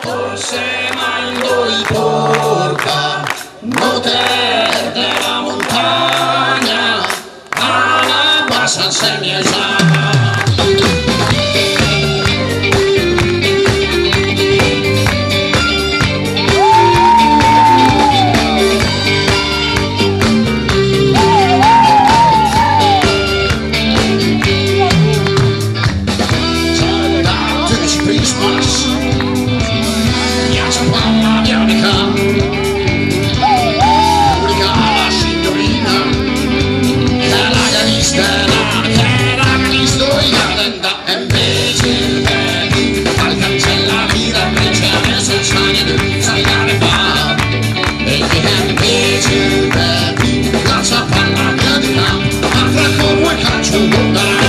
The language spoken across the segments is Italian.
Forse mando i porta, noter della montagna, alla bassa insieme Christmas, ja c'è mamma bianca, l'unica la signorina, che la galistera, che la galistera, e invece il baby, al cancella mira, invece adesso il sogno di saltare fa, e che invece il baby, lascia palla bianca, ma fra come caccio un bondano.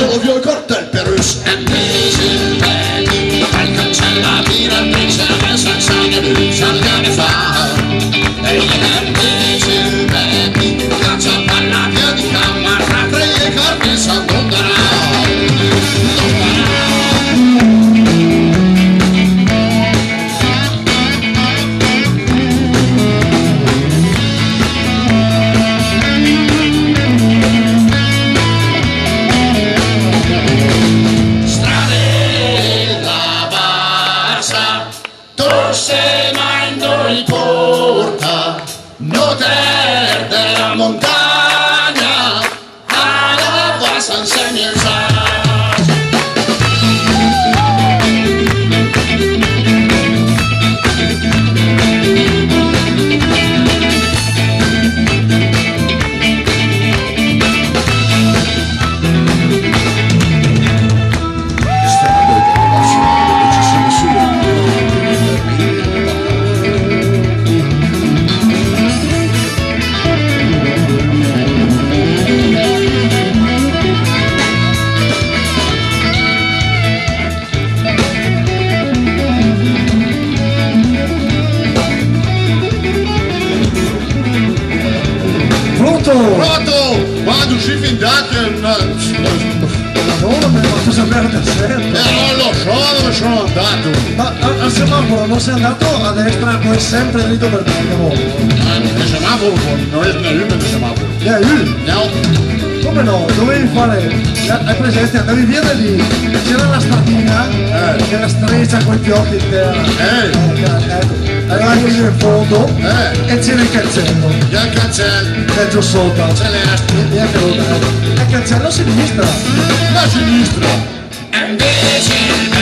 Ovvio il cortel perus e invece il baby al cancella vira invece adesso il sangue di salgare fa e invece il baby caccia palla via di camma fra tre e corpi s'abbonderà. Torse mando il porta, noter della montagna, alla bassa insegna il Pronto! Quando uscì fin dato Madonna, mi hai fatto sapere del certo. non lo so dove sono andato. Ma al semaforo non sei andato a destra, poi sempre lì dove andiamo. Il semaforo non è il semaforo. No. Come no? Dovevi fare. Hai presente? Andavi via da lì, c'era la stradina, che era streccia con i fiocchi in terra. Ecco. Arrivavi lì in fondo e c'era il cancello. Il cancello. Peggio sotto. Celeste. E il cancello a sinistra. La sinistra. invece